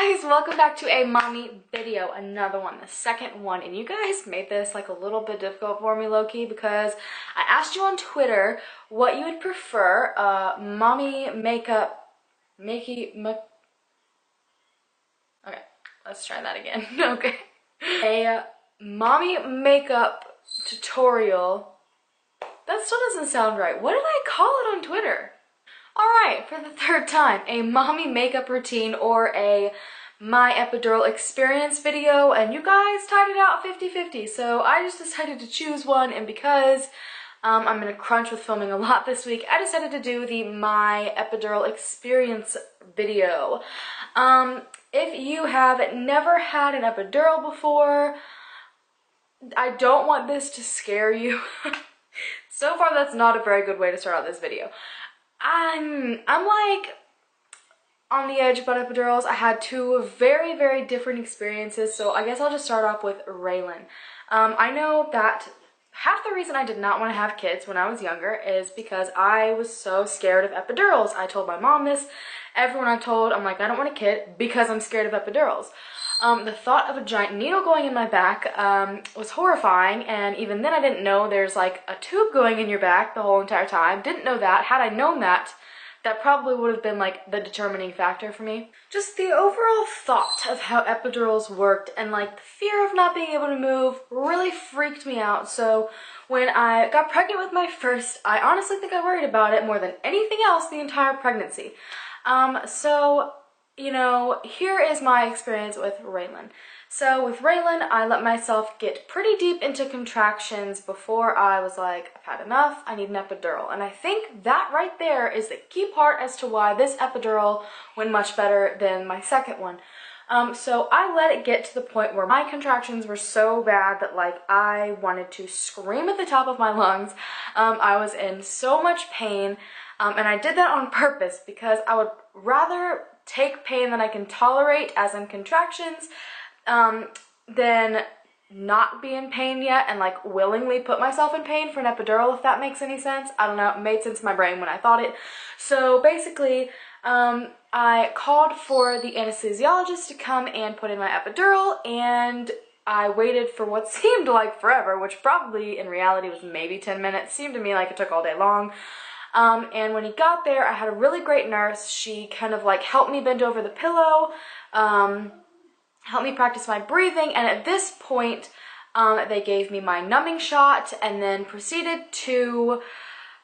guys, welcome back to a mommy video, another one, the second one. And you guys made this like a little bit difficult for me, low-key, because I asked you on Twitter what you would prefer, mommy makeup, okay, let's try that again. Okay, a mommy makeup tutorial. That still doesn't sound right. What did I call it on Twitter? Alright, for the third time, a mommy makeup routine or a my epidural experience video, and you guys tied it out 50-50, so I just decided to choose one, and because I'm in a crunch with filming a lot this week, I decided to do the my epidural experience video. If you have never had an epidural before, I don't want this to scare you. So far, that's not a very good way to start out this video. I'm like on the edge about epidurals. I had two very different experiences, so I guess I'll just start off with Raylan. I know that half the reason I did not want to have kids when I was younger is because I was so scared of epidurals. I told my mom this, everyone I told, I'm like, I don't want a kid because I'm scared of epidurals. The thought of a giant needle going in my back was horrifying, and even then I didn't know there's like a tube going in your back the whole entire time. Didn't know that. Had I known that, that probably would have been like the determining factor for me. Just the overall thought of how epidurals worked and like the fear of not being able to move really freaked me out. So when I got pregnant with my first, I honestly think I worried about it more than anything else the entire pregnancy. You know, here is my experience with Raylan. So with Raylan, I let myself get pretty deep into contractions before I was like, I've had enough, I need an epidural. And I think that right there is the key part as to why this epidural went much better than my second one. So I let it get to the point where my contractions were so bad that like I wanted to scream at the top of my lungs. I was in so much pain, and I did that on purpose because I would rather take pain that I can tolerate, as in contractions, than not be in pain yet and like willingly put myself in pain for an epidural, if that makes any sense. I don't know, it made sense in my brain when I thought it. So basically, I called for the anesthesiologist to come and put in my epidural, and I waited for what seemed like forever, which probably in reality was maybe 10 minutes. Seemed to me like it took all day long. And when he got there, I had a really great nurse. She kind of like helped me bend over the pillow, helped me practice my breathing, and at this point, they gave me my numbing shot and then proceeded to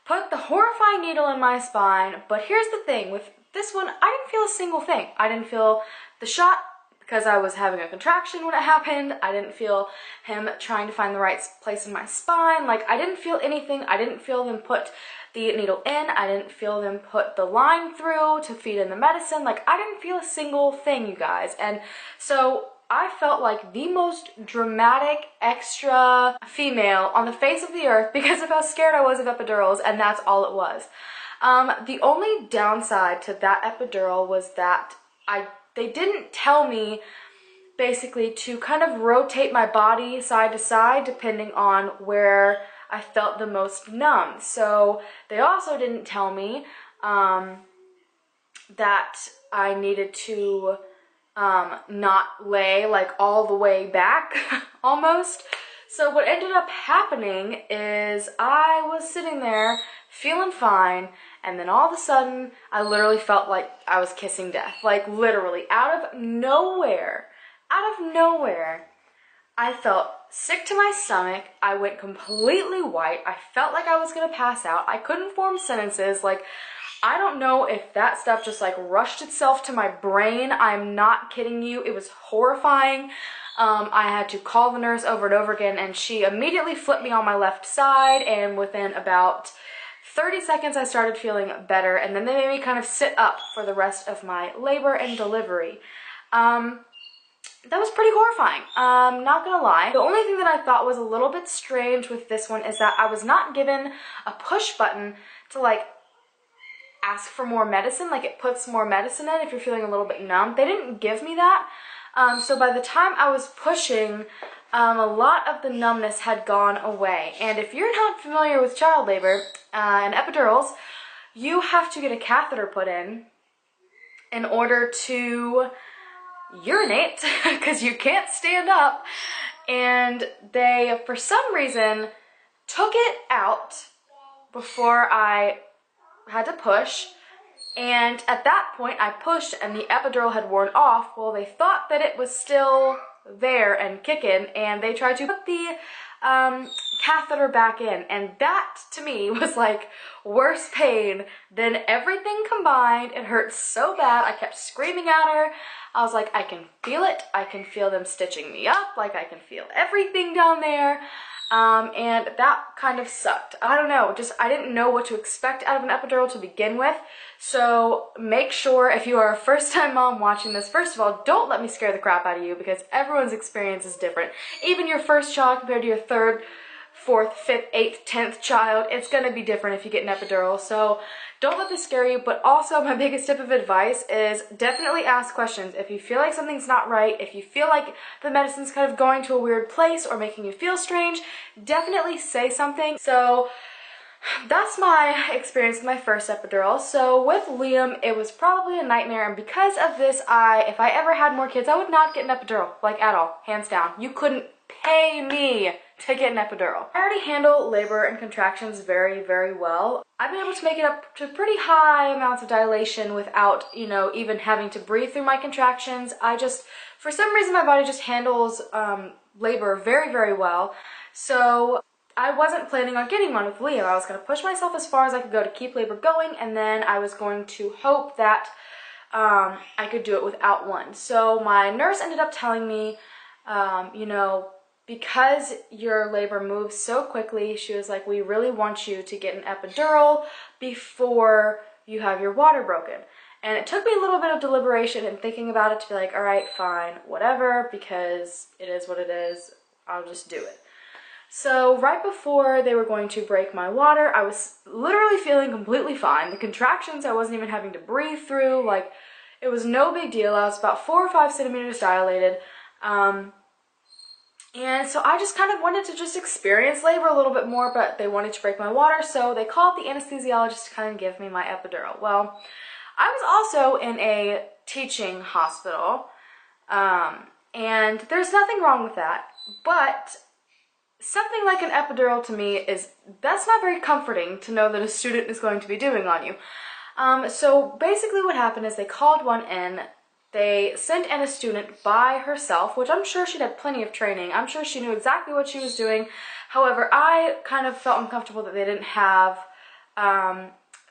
put the horrifying needle in my spine. But here's the thing, with this one, I didn't feel a single thing. I didn't feel the shot because I was having a contraction when it happened. I didn't feel him trying to find the right place in my spine. Like, I didn't feel anything. I didn't feel them put the needle in. I didn't feel them put the line through to feed in the medicine. Like, I didn't feel a single thing, you guys. And so I felt like the most dramatic extra female on the face of the earth because of how scared I was of epidurals, and that's all it was. The only downside to that epidural was that they didn't tell me basically to kind of rotate my body side to side depending on where I felt the most numb. So they also didn't tell me that I needed to not lay like all the way back almost. So what ended up happening is I was sitting there feeling fine, and then all of a sudden I literally felt like I was kissing death. Like literally out of nowhere, I felt sick to my stomach. I went completely white. I felt like I was gonna pass out. I couldn't form sentences. Like, I don't know if that stuff just like rushed itself to my brain. I'm not kidding you. It was horrifying. I had to call the nurse over and over again, and she immediately flipped me on my left side, and within about 30 seconds I started feeling better, and then they made me kind of sit up for the rest of my labor and delivery. That was pretty horrifying, not gonna lie. The only thing that I thought was a little bit strange with this one is that I was not given a push button to like ask for more medicine, like it puts more medicine in if you're feeling a little bit numb. They didn't give me that. So by the time I was pushing, a lot of the numbness had gone away. And if you're not familiar with child labor and epidurals, you have to get a catheter put in order to urinate because you can't stand up. And they, for some reason, took it out before I had to push. And at that point, I pushed and the epidural had worn off. Well, they thought that it was still there and kicking, and they tried to put the catheter back in. And that, to me, was like worse pain than everything combined. It hurt so bad. I kept screaming at her. I was like, I can feel it. I can feel them stitching me up. Like, I can feel everything down there. And that kind of sucked. I don't know, just I didn't know what to expect out of an epidural to begin with. So make sure, if you are a first-time mom watching this, first of all, don't let me scare the crap out of you, because everyone's experience is different. Even your first child compared to your third, fourth, fifth, eighth, 10th child, it's gonna be different if you get an epidural. So don't let this scare you. But also, my biggest tip of advice is definitely ask questions. If you feel like something's not right, if you feel like the medicine's kind of going to a weird place or making you feel strange, definitely say something. So that's my experience with my first epidural. So with Liam, it was probably a nightmare, and because of this, if I ever had more kids, I would not get an epidural, like at all, hands down. You couldn't pay me to get an epidural. I already handle labor and contractions very, very well. I've been able to make it up to pretty high amounts of dilation without, you know, even having to breathe through my contractions. For some reason, my body just handles labor very, very well. So I wasn't planning on getting one with Liam. I was going to push myself as far as I could go to keep labor going, and then I was going to hope that I could do it without one. So my nurse ended up telling me, you know, because your labor moves so quickly, she was like, we really want you to get an epidural before you have your water broken. And it took me a little bit of deliberation and thinking about it to be like, all right, fine, whatever, because it is what it is. I'll just do it. So right before they were going to break my water, I was literally feeling completely fine. The contractions, I wasn't even having to breathe through. Like, it was no big deal. I was about 4 or 5 centimeters dilated. And so I just kind of wanted to just experience labor a little bit more, but they wanted to break my water, so they called the anesthesiologist to kind of give me my epidural. Well, I was also in a teaching hospital, and there's nothing wrong with that, but something like an epidural to me that's not very comforting to know that a student is going to be doing on you. So basically what happened is they called one in. They sent in a student by herself, which I'm sure she'd had plenty of training. I'm sure she knew exactly what she was doing. However, I kind of felt uncomfortable that they didn't have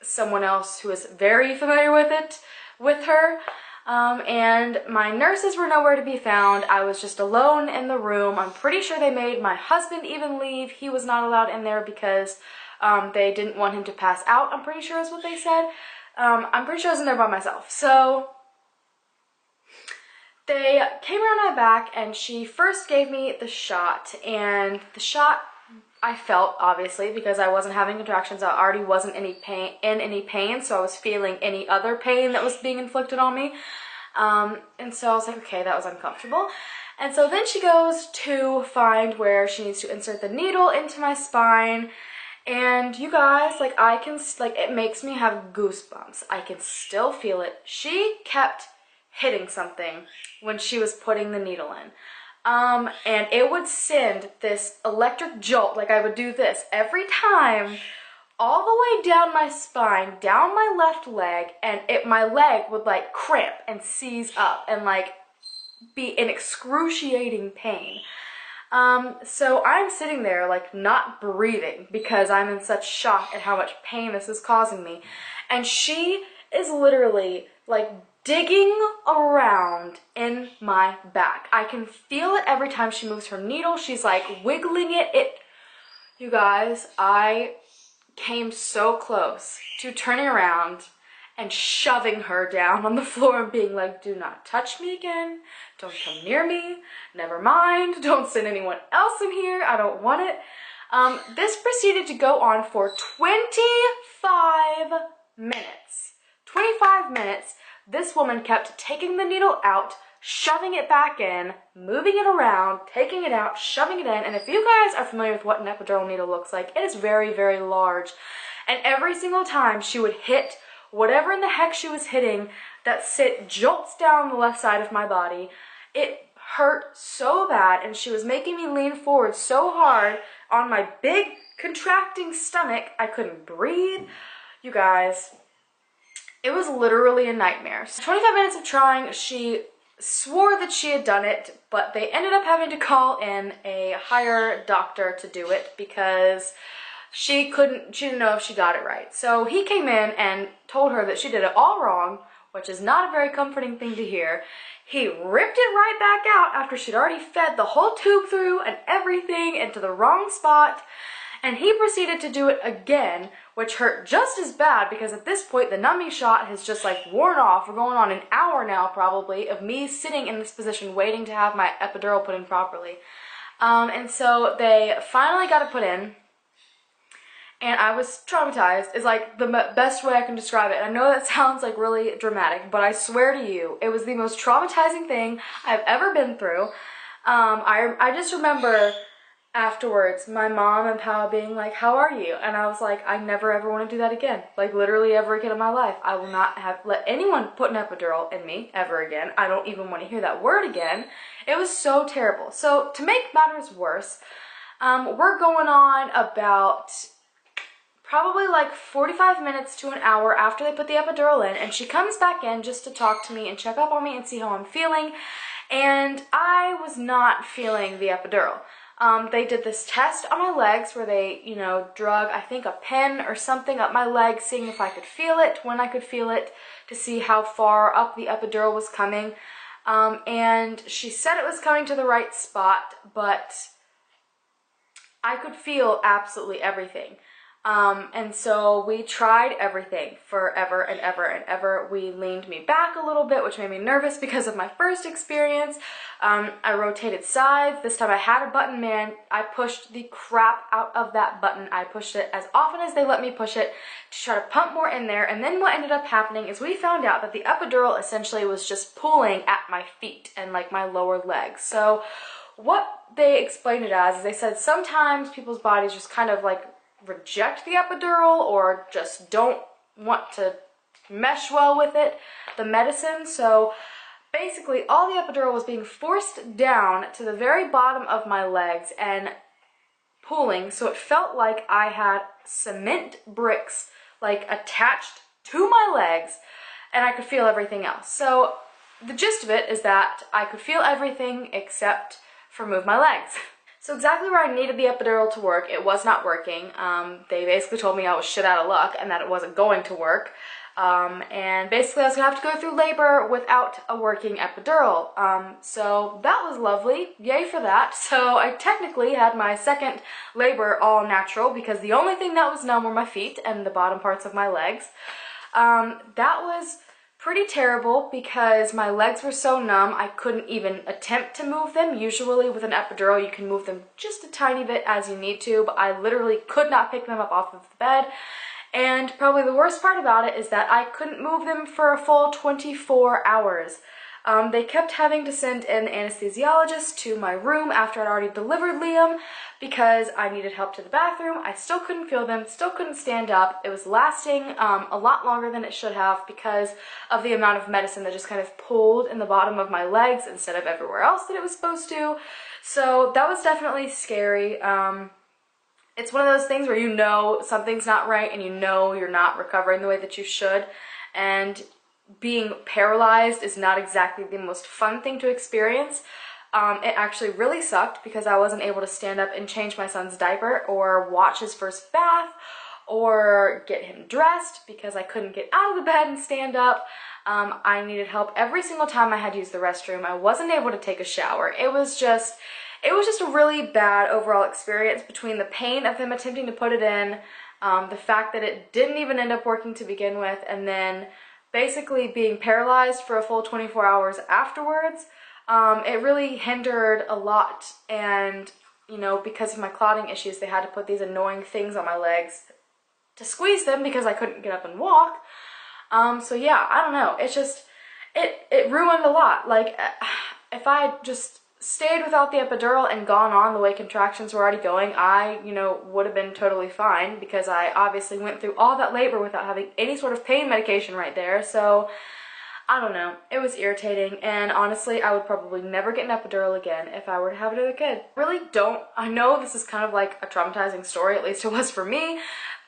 someone else who was very familiar with it with her. And my nurses were nowhere to be found. I was just alone in the room. I'm pretty sure they made my husband even leave. He was not allowed in there because they didn't want him to pass out, I'm pretty sure is what they said. I'm pretty sure I was in there by myself. So they came around my back, and she first gave me the shot, and the shot I felt, obviously, because I wasn't having contractions. I already wasn't in any pain, so I was feeling any other pain that was being inflicted on me. And so I was like, okay, that was uncomfortable. And so then she goes to find where she needs to insert the needle into my spine. And you guys, like, it makes me have goosebumps. I can still feel it. She kept hitting something when she was putting the needle in. And it would send this electric jolt, like I would do this every time, all the way down my spine, down my left leg, and my leg would like cramp and seize up and like be in excruciating pain. So I'm sitting there like not breathing because I'm in such shock at how much pain this is causing me. And she is literally like digging around in my back. I can feel it every time she moves her needle. She's like wiggling it. You guys, I came so close to turning around and shoving her down on the floor and being like, do not touch me again. Don't come near me. Never mind. Don't send anyone else in here. I don't want it. This proceeded to go on for 25 minutes. 25 minutes. This woman kept taking the needle out, shoving it back in, moving it around, taking it out, shoving it in. And if you guys are familiar with what an epidural needle looks like, it is very, very large. And every single time she would hit whatever in the heck she was hitting, that jolts down the left side of my body. It hurt so bad, and she was making me lean forward so hard on my big contracting stomach, I couldn't breathe. You guys, it was literally a nightmare. So 25 minutes of trying, she swore that she had done it, but they ended up having to call in a higher doctor to do it because she didn't know if she got it right. So he came in and told her that she did it all wrong, which is not a very comforting thing to hear. He ripped it right back out after she'd already fed the whole tube through and everything into the wrong spot. And he proceeded to do it again, which hurt just as bad because at this point the numbing shot has just like worn off. We're going on an hour now probably of me sitting in this position waiting to have my epidural put in properly. And so they finally got it put in. And I was traumatized, is like the best way I can describe it. I know that sounds like really dramatic, but I swear to you, it was the most traumatizing thing I've ever been through. I just remember afterwards my mom and Pao being like, how are you? And I was like, I never ever want to do that again. Like literally ever again in my life. I will not let anyone put an epidural in me ever again. I don't even want to hear that word again. It was so terrible. So to make matters worse, we're going on about probably like 45 minutes to an hour after they put the epidural in, and she comes back in just to talk to me and check up on me and see how I'm feeling, and I was not feeling the epidural. They did this test on my legs where they, drug, I think, a pen or something up my leg, seeing if I could feel it, when I could feel it, to see how far up the epidural was coming, and she said it was coming to the right spot, but I could feel absolutely everything. And so we tried everything forever and ever and ever. We leaned me back a little bit, which made me nervous because of my first experience. I rotated sides. This time I had a button, man. I pushed the crap out of that button. I pushed it as often as they let me push it to try to pump more in there. And then what ended up happening is we found out that the epidural essentially was just pulling at my feet and like my lower legs. So what they explained it as is they said sometimes people's bodies just kind of like reject the epidural or just don't want to mesh well with it, the medicine. So basically all the epidural was being forced down to the very bottom of my legs and pulling, so it felt like I had cement bricks like attached to my legs and I could feel everything else. So the gist of it is that I could feel everything except for move my legs. So exactly where I needed the epidural to work, it was not working. They basically told me I was shit out of luck and that it wasn't going to work. And basically I was gonna have to go through labor without a working epidural. So that was lovely, yay for that. So I technically had my second labor all natural because the only thing that was numb were my feet and the bottom parts of my legs. That was pretty terrible because my legs were so numb I couldn't even attempt to move them. Usually with an epidural you can move them just a tiny bit as you need to, but I literally could not pick them up off of the bed. And probably the worst part about it is that I couldn't move them for a full 24 hours. They kept having to send an anesthesiologist to my room after I'd already delivered Liam because I needed help to the bathroom. I still couldn't feel them, still couldn't stand up. It was lasting a lot longer than it should have because of the amount of medicine that just kind of pulled in the bottom of my legs instead of everywhere else that it was supposed to. So that was definitely scary. It's one of those things where you know something's not right and you know you're not recovering the way that you should. And being paralyzed is not exactly the most fun thing to experience. It actually really sucked because I wasn't able to stand up and change my son's diaper or watch his first bath or get him dressed because I couldn't get out of the bed and stand up. I needed help every single time I had to use the restroom. I wasn't able to take a shower. It was just a really bad overall experience between the pain of them attempting to put it in, the fact that it didn't even end up working to begin with, and then basically being paralyzed for a full 24 hours afterwards. It really hindered a lot, and because of my clotting issues they had to put these annoying things on my legs to squeeze them because I couldn't get up and walk. So yeah, I don't know, it's just it ruined a lot. Like if I had just stayed without the epidural and gone on the way contractions were already going, I, would have been totally fine because I obviously went through all that labor without having any sort of pain medication right there. So I don't know, it was irritating, and honestly, I would probably never get an epidural again if I were to have another kid. Really don't, I know this is kind of like a traumatizing story, at least it was for me,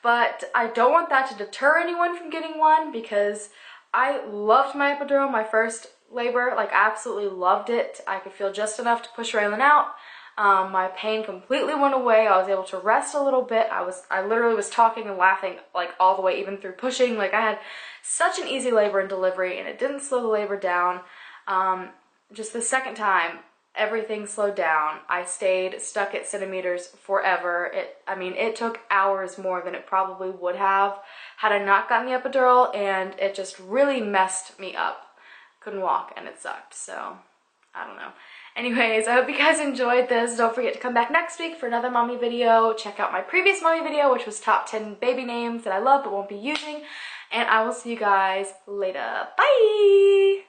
but I don't want that to deter anyone from getting one because I loved my epidural, my first labor, like I absolutely loved it. I could feel just enough to push Raylan out. My pain completely went away. I was able to rest a little bit. I literally was talking and laughing like all the way, even through pushing. Like I had such an easy labor and delivery, and it didn't slow the labor down. Just the second time, everything slowed down. I stayed stuck at centimeters forever. It took hours more than it probably would have had I not gotten the epidural, and it just really messed me up. Couldn't walk, and it sucked, so I don't know. Anyways, I hope you guys enjoyed this. Don't forget to come back next week for another mommy video. Check out my previous mommy video, which was top 10 baby names that I love but won't be using. And I will see you guys later. Bye!